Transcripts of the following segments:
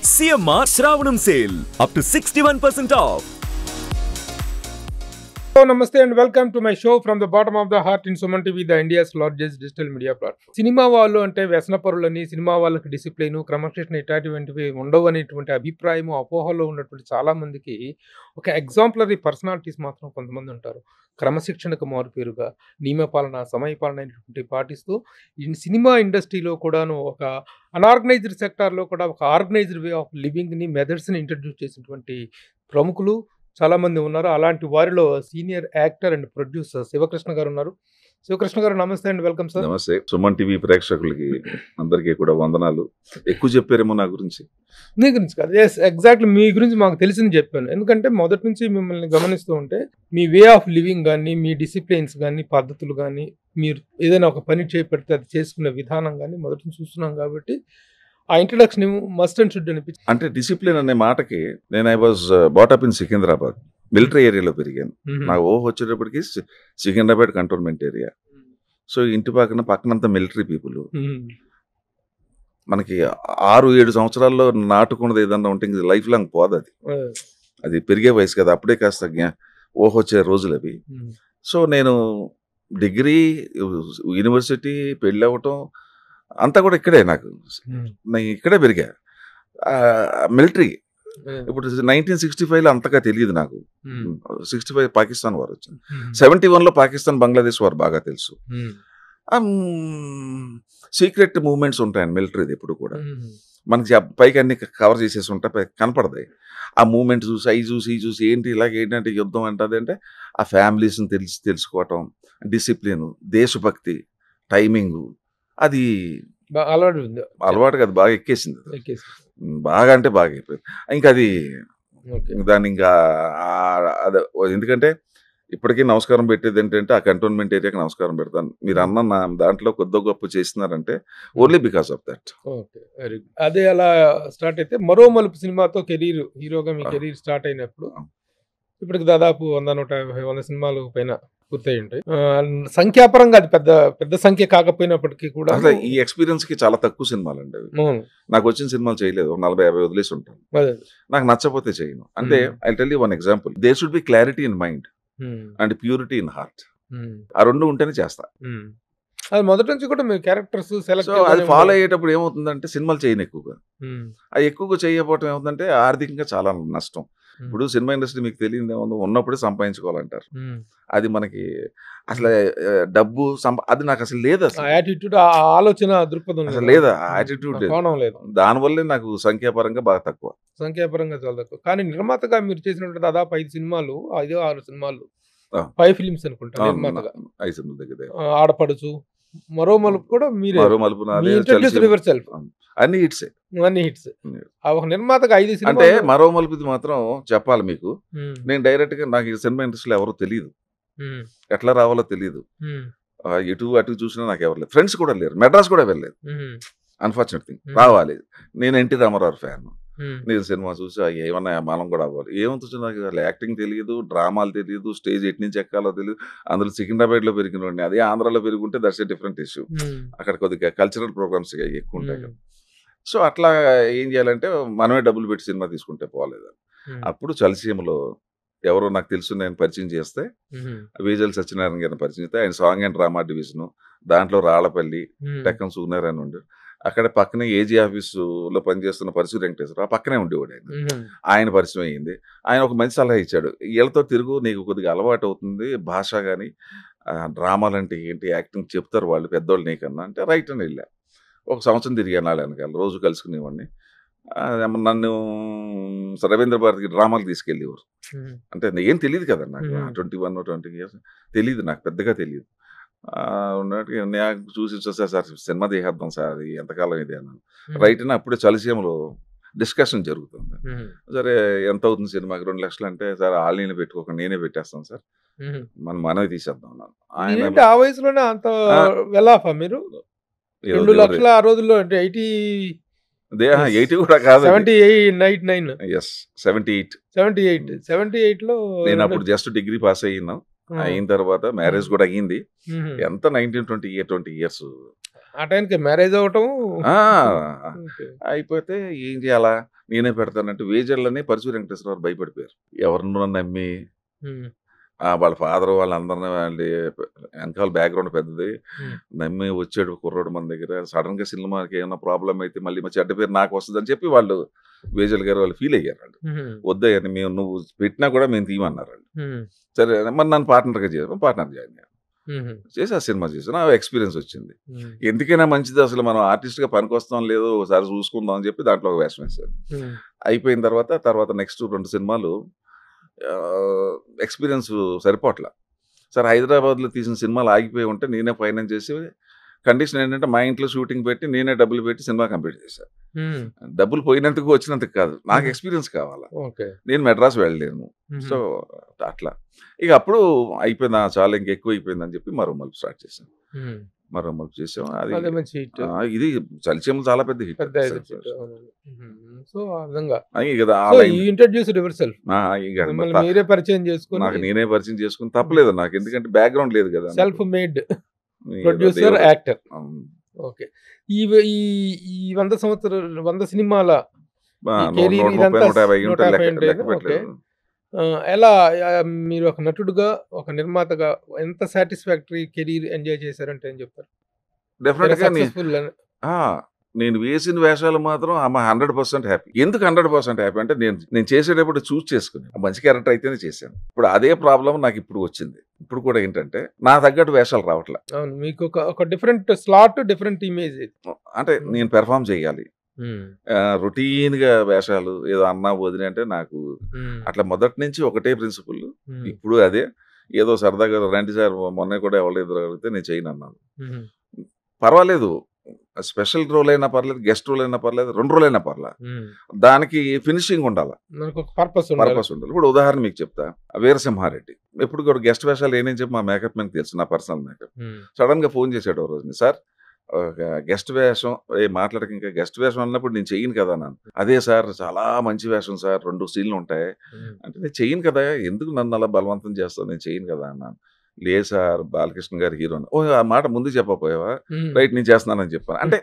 CMR Shravanam sale up to 61% off. Hello, namaste and welcome to my show from the bottom of the heart in Suman TV, the India's largest digital media platform. Cinema వాళ్ళు అంటే వ్యసనపరులని, cinema వాళ్ళకి discipline, క్రమశిక్షణ ఇట్లాంటివి ఉండవు అనేటువంటి అభిప్రాయము, అపోహలో ఉన్నటువంటి చాలా మందికి ఒక ఎగ్జాంపులరీ పర్సనాలిటీస్ మాత్రం కొంతమంది ఉంటారు. క్రమశిక్షణకు మారుపేరుగా నియమపాలన, సమయపాలన అనేటువంటి పాటిస్తూ ఈ సినిమా ఇండస్ట్రీలో కూడాను ఒక అన్ఆర్గనైజ్డ్ సెక్టార్లో కూడా ఒక ఆర్గనైజ్డ్ వే ఆఫ్ లివింగ్ని, మెథడ్స్ని ఇంట్రడ్యూస్ చేసినటువంటి ప్రముఖులు చాలా మంది ఉన్నారు. అలాంటి వారిలో senior actor and producer Sivakrishna గారు ఉన్నారు. శివకృష్ణ గారు నమస్తే అండి, వెల్కమ్ సార్. నమస్తే. సుమన్ టీవీ ప్రేక్షకులకి అందరికీ కూడా వందనాలు. ఎక్కువ చెప్పారేమో నా గురించి. మీ గురించి కాదు, ఎస్ ఎగ్జాక్ట్లీ మీ గురించి మాకు తెలిసింది చెప్పాను. ఎందుకంటే మొదటి నుంచి మిమ్మల్ని గమనిస్తూ ఉంటే మీ వే ఆఫ్ లివింగ్ కానీ, మీ డిసిప్లిన్స్ కానీ, పద్ధతులు కానీ, మీరు ఏదైనా ఒక పని చేపడితే అది చేసుకునే విధానం కానీ మొదటి నుంచి చూస్తున్నాం కాబట్టి ఆ ఇంట్రడక్షన్ మస్ట్ అండ్ షుడ్ అనిపించింది. అంటే డిసిప్లిన్ అనే మాటకి నేను I was బాటప్ in Secunderabad, military ఏరియాలో పెరిగాను. నాకు వచ్చేటప్పటికి సికింద్రాబాద్ కంటోన్మెంట్ ఏరియా. సో ఇంటి పక్కనంతా మిలిటరీ పీపుల్. మనకి 6-7 సంవత్సరాల్లో నాటుకున్నది ఏదన్నా ఉంటే ఇంక లైఫ్ లాంగ్ పోదు. అది పెరిగే వయసు కదా, అప్పుడే కాస్త వచ్చే రోజులు అవి. సో నేను డిగ్రీ, యూనివర్సిటీ, పెళ్ళి అవ్వటం అంతా కూడా ఇక్కడే. నేను ఇక్కడే పెరిగా. మిలిటరీ ఇప్పుడు 1965లో అంతగా తెలియదు నాకు. 65 పాకిస్తాన్ వారు వచ్చింది. 71లో పాకిస్తాన్, బంగ్లాదేశ్ వారు బాగా తెలుసు. సీక్రెట్ మూవ్మెంట్స్ ఉంటాయండి మిలిటరీది ఎప్పుడు కూడా. మనకి పైకి అన్ని కవర్ చేసేసి ఉంటాయి, కనపడతాయి. ఆ మూమెంట్ చూసి అవి చూసి ఏంటి ఇలాగ ఏంటంటే యుద్ధం అంటది అంటే ఆ ఫ్యామిలీస్ని తెలుసుకోవటం, డిసిప్లిన్, దేశభక్తి, టైమింగ్, అది అలవాటు కదా, బాగా ఎక్కేసింది. బాగా అంటే బాగా అయిపోయింది. ఇంకా అది దాన్ని ఇంకా అదే. ఎందుకంటే ఇప్పటికీ నమస్కారం పెట్టేది ఏంటంటే ఆ కంటోన్మెంట్ ఏరియాకి నమస్కారం పెడతాను. మీరు అన్న నా దాంట్లో కొద్ది గొప్ప చేస్తున్నారంటే ఓన్లీ బికాస్ ఆఫ్ దట్. అదే అలా స్టార్ట్ అయితే మరో మలుపు సినిమాతో కెరీర్, హీరోగా మీ కెరీర్ స్టార్ట్ అయినప్పుడు ఇప్పటికి దాదాపు 100-150 సినిమాలు పైన పూర్తయి ఉంటాయి. సంఖ్యాపరంగా అది పెద్ద సంఖ్య కాకపోయినప్పటికీ కూడా ఈ ఎక్స్పీరియన్స్ కి చాలా తక్కువ సినిమాలు అండి. నాకు వచ్చిన సినిమాలు చేయలేదు, 40-50 వదిలేసి ఉంటాను. నాకు నచ్చపోతే చేయను. అంటే I tell you one example. There should be clarity in mind and purity in heart. ఆ రెండు ఉంటేనే చేస్తా. అది మొదటి నుంచి కూడా మీ క్యారెక్టర్స్ సెలెక్ట్ అది ఫాలో అయ్యేటప్పుడు ఏమవుతుందంటే సినిమాలు చేయను ఎక్కువగా. అది ఎక్కువగా చేయకపోవటం ఏమవుతుందంటే ఆర్థికంగా చాలా నష్టం. ఇప్పుడు సినిమా ఇండస్ట్రీ మీకు తెలియదు ఏముందో, ఉన్నప్పుడే సంపాదించుకోవాలంటారు. అది మనకి అసలు డబ్బు అది నాకు అసలు లేదు. అసలు యాటిట్యూడ్, ఆలోచన దృక్పథం అసలు లేదా, యాటిట్యూడ్ లేదు. దానివల్లే నాకు సంఖ్యాపరంగా బాగా తక్కువ. సంఖ్యాపరంగా చాలా తక్కువ. కానీ నిర్మాతగా మీరు చేసినట్టు దాదాపు 5 సినిమాలు, 5-6 సినిమాలు, 5 ఫిలిమ్స్ అనుకుంటా నిర్మాతగా. 5 సినిమాల దగ్గర ఆడపడుచు, మరో మలుపు కూడా మీరే. మరో మలుపు అన్ని హిట్స్. ఒక నిర్మాతగా 5 సినిమాలు. అంటే మరో మలుపుది మాత్రం చెప్పాలి మీకు. నేను డైరెక్ట్ గా నాకు ఈ సినిమా ఇండస్ట్రీలో ఎవరో తెలియదు, ఎట్లా రావాలో తెలియదు. ఇటు అటు చూసినా నాకు ఎవరు లేదు, ఫ్రెండ్స్ కూడా లేరు, మెడ్రాస్ కూడా వెళ్ళలేదు. Unfortunate thing. రావాలి, నేను ఎన్టీ రామారావు ఫ్యాన్. నేను సినిమా చూసి ఏమన్నా మనం కూడా అవ్వాలి. ఏమంత నాకు యాక్టింగ్ తెలియదు, డ్రామాలు తెలియదు, స్టేజ్ ఎటు నుంచి ఎక్కాలో తెలియదు. అందులో సికింద్రాబాద్ లో పెరిగిన అదే ఆంధ్రాలో పెరుగుంటే దట్స్ ఏ డిఫరెంట్ ఇష్యూ. అక్కడ కొద్దిగా కల్చరల్ ప్రోగ్రామ్స్ ఎక్కువ ఉంటాయి కదా. సో అట్లా ఏం చేయాలంటే మనమే డబ్బులు పెట్టి సినిమా తీసుకుంటే పోలేదు. అప్పుడు చలసీమలో ఎవరో నాకు తెలుసు నేను పరిచయం చేస్తే, వేజల్ సత్యనారాయణ గారిని పరిచయం చేస్తే, ఆయన సాంగ్ అండ్ డ్రామా డివిజన్, దాంట్లో రాళ్లపల్లి, టెక్కం సూర్యనారాయణ ఉండే. అక్కడ పక్కనే ఏజీ ఆఫీసులో పనిచేస్తున్న పరిచయం వెంకటేశ్వర పక్కనే ఉండేవాడు. ఆయన పరిచయం అయ్యింది. ఆయన ఒక మంచి సలహా ఇచ్చాడు, వీళ్ళతో తిరుగు, నీకు కొద్దిగా అలవాటు అవుతుంది, భాష కానీ డ్రామాలు అంటే ఏంటి, యాక్టింగ్ చెప్తారు వాళ్ళు పెద్దవాళ్ళు నీకన్నా అంటే. రైట్ అని వెళ్ళా. 1 సంవత్సరం తిరిగాను నాలుగు వెనకాల, రోజు కలుసుకునేవాడిని. నన్ను రవీంద్ర భారతికి డ్రామాలు తీసుకెళ్ళేవారు. అంటే ఏం తెలియదు కదా నాకు, 21-20 ఇయర్స్ తెలియదు, నాకు పెద్దగా తెలియదు. ఉన్నట్టుగా నాకు చూసి సార్ సినిమా తీసేద్దాం సార్, ఎంతకాలం ఇది అన్నాను. రైట్ అని అప్పుడే చలసీమలో డిస్కషన్ జరుగుతుంది. సరే ఎంత అవుతుంది సినిమాకి, 2 లక్షలు అంటే, సార్ ఆల్ని పెట్టుకోక నేనే పెట్టేస్తాను సార్, మనమే తీసేద్దాం అన్నాను. ఆయన ఆ వయసులోనే అంత వెలాఫా మీరు? 2 లక్షల ఆ రోజుల్లో అంటే 80 కూడా కాదు, 78 లో నేను అప్పుడు జస్ట్ డిగ్రీ పాస్ అయిన తర్వాత మ్యారేజ్ కూడా అయ్యింది. ఎంత 19-20 ఇయర్స్ ఆ టైంకి మ్యారేజ్ అవటం అయిపోతే ఏం చేయాలా, నేనే పెడతానంటే వేజర్లని పరచూరి వెంకటేశ్వరరావు భయపడిపోయారు. ఎవరినో నమ్మి వాళ్ళ ఫాదర్ వాళ్ళందరినీ వాళ్ళ వెనకాల బ్యాక్గ్రౌండ్ పెద్దది నమ్మి వచ్చాడు కుర్రోడు మన దగ్గర, సడన్ గా సినిమాకి ఏమైనా ప్రాబ్లం అయితే మళ్ళీ మా చెడ్డ పేరు నాకు వస్తుంది అని చెప్పి వాళ్ళు వేజల్ గారు వాళ్ళు ఫీల్ అయ్యారు. వాళ్ళు వద్దయ్యని మేము నువ్వు పెట్టినా కూడా మేము తీయమన్నారు వాళ్ళు. సరే మరి నన్ను పార్ట్నర్గా చేసాను, పార్ట్నర్ జాయిన్ అయ్యాను, చేసి ఆ సినిమా చేసాను. ఆ ఎక్స్పీరియన్స్ వచ్చింది. ఎందుకైనా మంచిది, అసలు మనం ఆర్టిస్ట్గా పనికొస్తాం లేదో ఒకసారి చూసుకుందాం అని చెప్పి దాంట్లో ఒక వేషం వేశాను. అయిపోయిన తర్వాత నెక్స్ట్ 2 సినిమాలు ఎక్స్పీరియన్స్ సరిపోట్ల. సార్ హైదరాబాద్లో తీసిన సినిమాలు ఆగిపోయి ఉంటే నేనే ఫైనాన్స్ చేసి, కండిషన్ ఏంటంటే మా ఇంట్లో షూటింగ్ పెట్టి నేనే డబ్బులు పెట్టి సినిమా కంప్లీట్ చేశాను. డబ్బులు పోయినందుకు వచ్చినందుకు కాదు, నాకు ఎక్స్పీరియన్స్ కావాలా, నేను మెడ్రాస్ వెళ్ళలేను. సో అట్లా ఇక అప్పుడు అయిపోయింది, చాలా ఇంకెక్కువ అయిపోయింది అని చెప్పి మరో మలుపు స్టార్ట్ చేశాను. మరో మలుపు చేసాం. అది ఇది చలిచీమలు చాలా పెద్ద హిట్. నాకు నేనే పరిచయం చేసుకుని తప్పలేదు నాకు, ఎందుకంటే బ్యాక్గ్రౌండ్ లేదు కదా, self made producer actor. Okay. ఈ 100 సినిమాల ఎలా మీరు ఒక నటుడుగా ఒక నిర్మాతగా ఎంత సాటిస్ఫాక్టరీ కెరీర్ ఎంజాయ్ చేశారంటే ఏం చెప్తారు? నేను వేసిన వేషాలు మాత్రం 100% హ్యాపీ. ఎందుకు 100% హ్యాపీ అంటే నేను చేసేటప్పుడు చూస్ చేసుకుని మంచి క్యారెక్టర్ అయితేనే చేశాను. ఇప్పుడు అదే ప్రాబ్లం నాకు ఇప్పుడు వచ్చింది. ఇప్పుడు కూడా ఏంటంటే నా తగ్గట్టు వేషాలు రావట్లే. మీకు ఒక డిఫరెంట్ స్లాట్, డిఫరెంట్ ఇమేజ్. అంటే నేను పెర్ఫామ్ చేయాలి, రొటీన్ గా వేషాలు ఏదో అన్నా వదిలి అంటే నాకు అట్లా మొదటి నుంచి ఒకటే ప్రిన్సిపల్. ఇప్పుడు అదే ఏదో సరదాగా రండి సార్ మొన్న కూడా ఎవరు అడిగితే నేను చేయను అన్నాను. పర్వాలేదు, స్పెషల్ రోల్ అయినా పర్లేదు, గెస్ట్ రోల్ అయినా పర్లేదు, 2 రోల్ అయినా పర్లేదు, దానికి ఫినిషింగ్ ఉండాలి, పర్పస్ ఉండాలి. ఇప్పుడు ఉదాహరణ మీకు చెప్తా, వీరసింహారెడ్డి ఎప్పుడు కూడా గెస్ట్ వేషాలు ఏనేం చెప్పి మా మేకప్ మ్యాన్ తెలుసు, నా పర్సనల్ మేకప్. సడన్ గా ఫోన్ చేశాడు ఓ రోజుని, సార్ గెస్ట్ వేషం మాట్లాడక ఇంకా గెస్ట్ వేషం అన్నప్పుడు నేను చెయ్యను కదా అన్నాను. అదే సార్ చాలా మంచి వేషం సార్, 2 సీన్లు ఉంటాయి అంటే నేను చెయ్యను కదా, ఎందుకు నన్ను అలా బలవంతం చేస్తావు, నేను చెయ్యను కదా అన్నాను. లేదు సార్ బాలకృష్ణ గారు హీరో. ఓ ఆ మాట ముందు చెప్పపోయావా, రైట్ నేను చేస్తున్నానని చెప్పాను. అంటే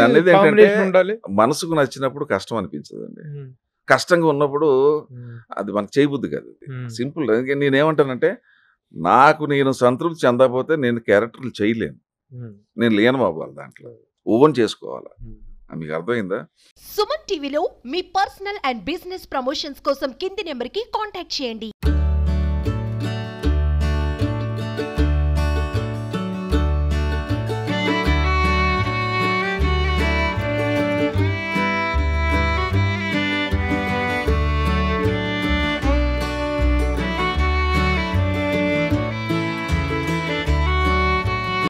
అనేది ఏంటంటే మనసుకు నచ్చినప్పుడు కష్టం అనిపించదండి, కష్టంగా ఉన్నప్పుడు అది మనకు చేయబుద్ధి కాదు. సింపుల్. నేనేమంటానంటే నాకు నేను సంతృప్తి చెందకపోతే నేను క్యారెక్టర్లు చేయలేను, నేను లేను అవ్వాలి, దాంట్లో ఓన్ చేసుకోవాలి. మీకు అర్థమైందా? సుమన్ టీవీలో మీ పర్సనల్ అండ్ బిజినెస్ ప్రమోషన్స్ కోసం కింది నెంబర్కి కాంటాక్ట్ చేయండి.